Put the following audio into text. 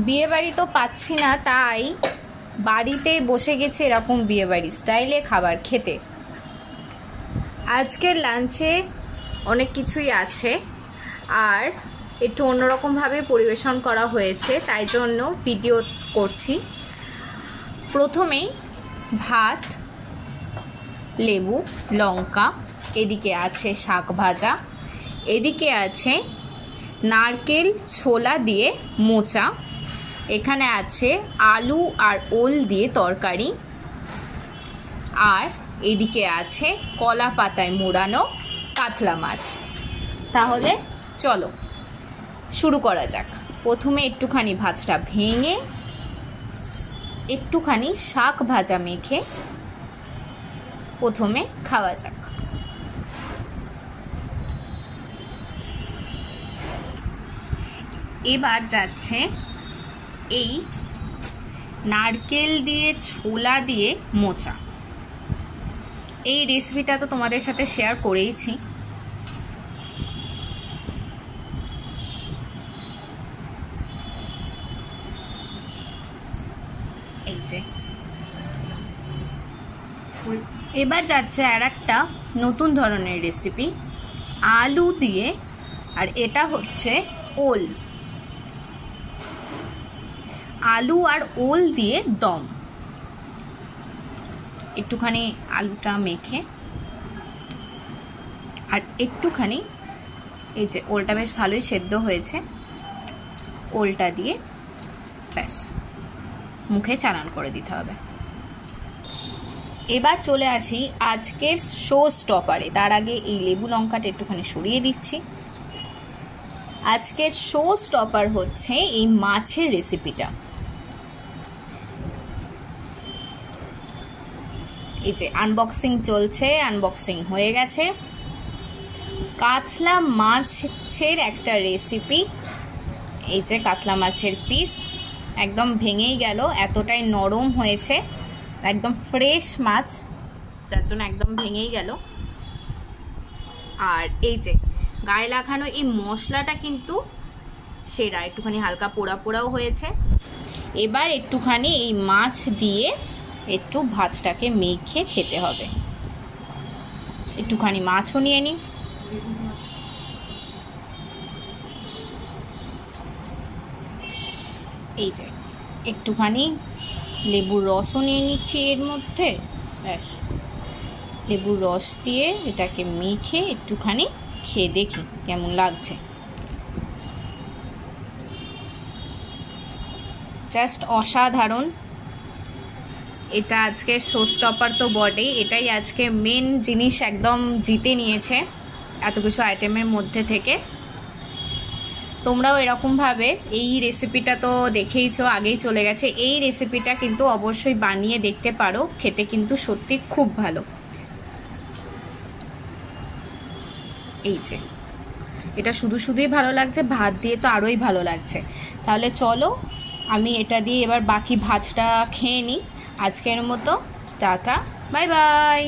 বিয়ে বাড়ি তো পাচ্ছি না, তাই বাড়িতেই বসে গেছি এরকম বিয়ে বাড়ি স্টাইলে খাবার খেতে। আজকের লাঞ্চে অনেক কিছুই আছে, আর একটু অন্যরকমভাবে পরিবেশন করা হয়েছে, তাই জন্য ভিডিও করছি। প্রথমেই ভাত, লেবু, লঙ্কা, এদিকে আছে শাক ভাজা, এদিকে আছে নারকেল ছোলা দিয়ে মোচা, এখানে আছে আলু আর ওল দিয়ে তরকারি, আর এদিকে আছে কলা পাতায় মোড়ানো কাতলা মাছ। তাহলে চলো শুরু করা যাক। প্রথমে একটুখানি ভাতটা ভেঙে একটুখানি শাক ভাজা মেখে প্রথমে খাওয়া যাক। এবার যাচ্ছে এই নারকেল দিয়ে ছোলা দিয়ে মোচা। এই রেসিপিটা তো তোমাদের সাথে শেয়ার করেইছি। এই যে এবার যাচ্ছে আর একটা নতুন ধরনের রেসিপি, আলু দিয়ে, আর এটা হচ্ছে ওল। আলু আর ওল দিয়ে দম। একটুখানি আলুটা মেখে আর একটুখানি এই যে ওলটা বেশ ভালোই সেদ্ধ হয়েছে, ওলটা দিয়ে ব্যাস মুখে চালান করে দিতে হবে। এবার চলে আসি আজকের শো স্টপারে। তার আগে এই লেবু লঙ্কাটা একটুখানি সরিয়ে দিচ্ছি। আজকের শো স্টপার হচ্ছে এই মাছের রেসিপিটা। এই যে আনবক্সিং চলছে, আনবক্সিং হয়ে গেছে। কাতলা মাছের একটা রেসিপি। এই যে কাতলা মাছের পিস একদম ভেঙেই গেল, এতটাই নরম হয়েছে, একদম ফ্রেশ মাছ, যার জন্য একদম ভেঙেই গেল। আর এই যে গায়ে লাগানো এই মশলাটা কিন্তু সেরা, একটুখানি হালকা পোড়া পোড়াও হয়েছে। এবার একটুখানি এই মাছ দিয়ে একটু ভাতটাকে মেখে খেতে হবে। একটুখানি মাছও নিয়ে নিই। এই যে একটুখানি লেবুর রসও নিয়ে নিচ্ছি এর মধ্যে, ব্যাস লেবুর রস দিয়ে এটাকে মেখে একটুখানি খেয়ে দেখি কেমন লাগছে। জাস্ট অসাধারণ। এটা আজকে শো স্টপার তো বটেই, এটাই আজকে মেন জিনিস, একদম জিতে নিয়েছে এত কিছু আইটেমের মধ্যে থেকে। তোমরাও এরকমভাবে, এই রেসিপিটা তো দেখেইছো, আগেই চলে গেছে, এই রেসিপিটা কিন্তু অবশ্যই বানিয়ে দেখতে পারো, খেতে কিন্তু সত্যি খুব ভালো। এই যে এটা শুধু শুধুই ভালো লাগছে, ভাত দিয়ে তো আরোই ভালো লাগছে। তাহলে চলো আমি এটা দিয়ে এবার বাকি ভাতটা খেয়ে নিই। আজকের মতো টাটা, বাই বাই।